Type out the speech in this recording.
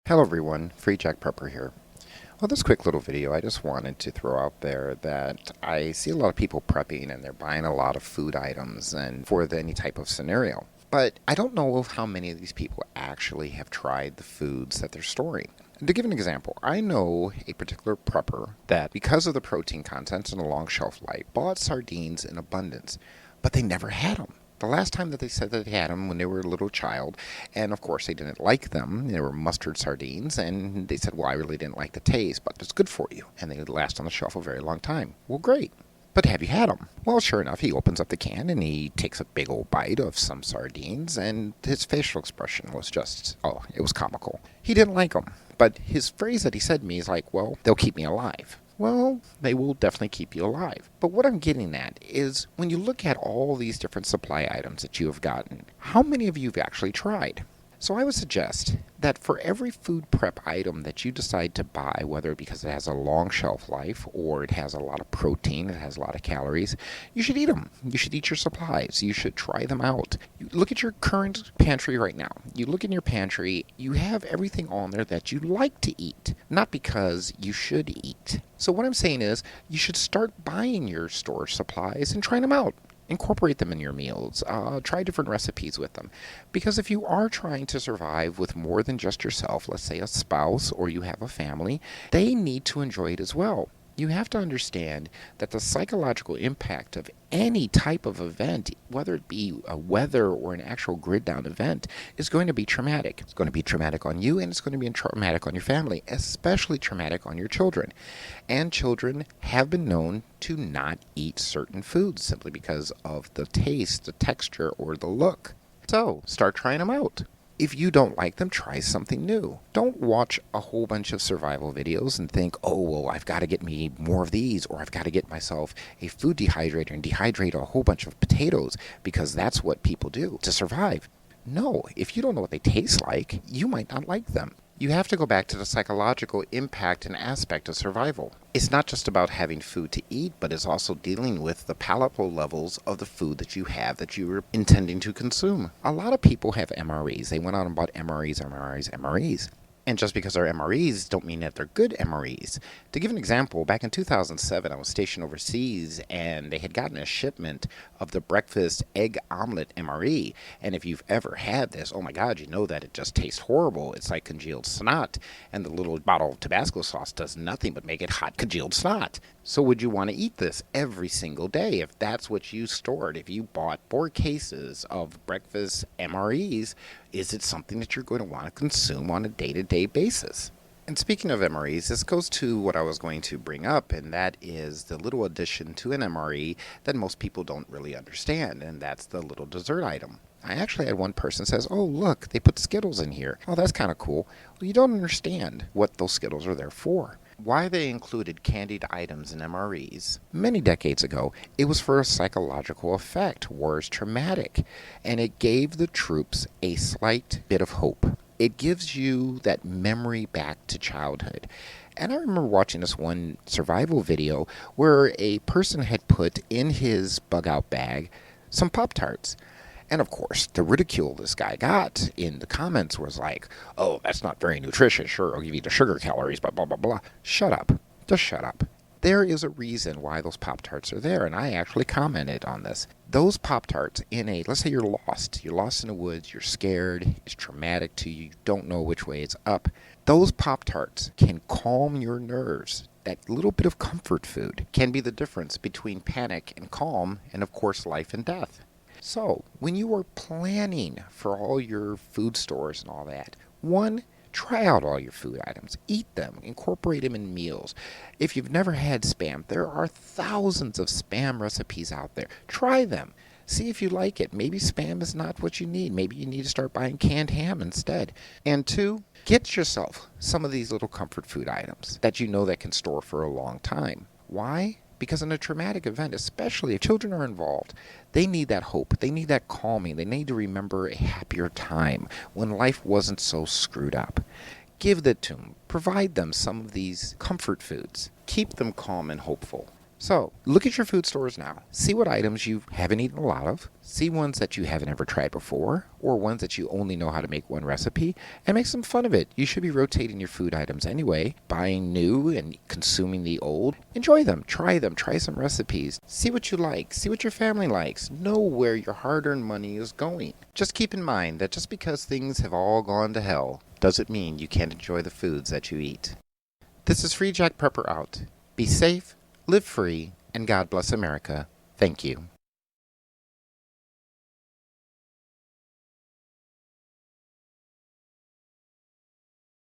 Hello everyone, Freejack Prepper here. Well, this quick little video, I just wanted to throw out there that I see a lot of people prepping and they're buying a lot of food items and for any type of scenario. But I don't know how many of these people actually have tried the foods that they're storing. To give an example, I know a particular prepper that, because of the protein content and a long shelf life, bought sardines in abundance, but they never had them. The last time that they said that they had them when they were a little child, and of course they didn't like them. They were mustard sardines, and they said, well, I really didn't like the taste, but it's good for you, and they last on the shelf a very long time. Well, great. But have you had them? Well, sure enough, he opens up the can and he takes a big old bite of some sardines, and his facial expression was just, oh, it was comical. He didn't like them. But his phrase that he said to me is like, well, they'll keep me alive. Well, they will definitely keep you alive. But what I'm getting at is when you look at all these different supply items that you have gotten, how many of you have actually tried? So I would suggest that for every food prep item that you decide to buy, whether because it has a long shelf life or it has a lot of protein, it has a lot of calories, you should eat them. You should eat your supplies. You should try them out. You look at your current pantry right now. You look in your pantry, you have everything on there that you like to eat, not because you should eat. So what I'm saying is you should start buying your store supplies and trying them out. Incorporate them in your meals. Try different recipes with them. Because if you are trying to survive with more than just yourself, let's say a spouse or you have a family, they need to enjoy it as well. You have to understand that the psychological impact of any type of event, whether it be a weather or an actual grid down event, is going to be traumatic. It's going to be traumatic on you, and it's going to be traumatic on your family, especially traumatic on your children. And children have been known to not eat certain foods simply because of the taste, the texture, or the look. So start trying them out. If you don't like them, try something new. Don't watch a whole bunch of survival videos and think, oh, well, I've got to get me more of these, or I've got to get myself a food dehydrator and dehydrate a whole bunch of potatoes because that's what people do to survive. No, if you don't know what they taste like, you might not like them. You have to go back to the psychological impact and aspect of survival. It's not just about having food to eat, but it's also dealing with the palatable levels of the food that you have that you are intending to consume. A lot of people have MREs. They went out and bought MREs. And just because they're MREs don't mean that they're good MREs. To give an example, back in 2007, I was stationed overseas, and they had gotten a shipment of the breakfast egg omelet MRE. And if you've ever had this, oh my God, you know that it just tastes horrible. It's like congealed snot, and the little bottle of Tabasco sauce does nothing but make it hot congealed snot. So would you want to eat this every single day if that's what you stored? If you bought 4 cases of breakfast MREs, is it something that you're going to want to consume on a day-to-day basis? And speaking of MREs, this goes to what I was going to bring up, and that is the little addition to an MRE that most people don't really understand, and that's the little dessert item. I actually had one person says, oh, look, they put Skittles in here. Oh, that's kind of cool. Well, you don't understand what those Skittles are there for. Why they included candied items in MREs many decades ago, it was for a psychological effect, whereas traumatic, and it gave the troops a slight bit of hope. It gives you that memory back to childhood. And I remember watching this one survival video where a person had put in his bug-out bag some Pop-Tarts. And of course, the ridicule this guy got in the comments was like, oh, that's not very nutritious. Sure, I'll give you the sugar calories, but blah, blah, blah. Shut up. Just shut up. There is a reason why those Pop-Tarts are there, and I actually commented on this. Those Pop-Tarts let's say you're lost. You're lost in the woods. You're scared. It's traumatic to you. You don't know which way it's up. Those Pop-Tarts can calm your nerves. That little bit of comfort food can be the difference between panic and calm, and of course, life and death. So, when you are planning for all your food stores and all that, one, try out all your food items. Eat them. Incorporate them in meals. If you've never had Spam, there are thousands of Spam recipes out there. Try them. See if you like it. Maybe Spam is not what you need. Maybe you need to start buying canned ham instead. And 2, get yourself some of these little comfort food items that you know that can store for a long time. Why? Because in a traumatic event, especially if children are involved, they need that hope. They need that calming. They need to remember a happier time when life wasn't so screwed up. Give that to them. Provide them some of these comfort foods. Keep them calm and hopeful. So, look at your food stores now. See what items you haven't eaten a lot of. See ones that you haven't ever tried before, or ones that you only know how to make one recipe, and make some fun of it. You should be rotating your food items anyway, buying new and consuming the old. Enjoy them, try some recipes. See what you like, see what your family likes. Know where your hard-earned money is going. Just keep in mind that just because things have all gone to hell, doesn't mean you can't enjoy the foods that you eat. This is Freejack Prepper out. Be safe, live free, and God bless America. Thank you.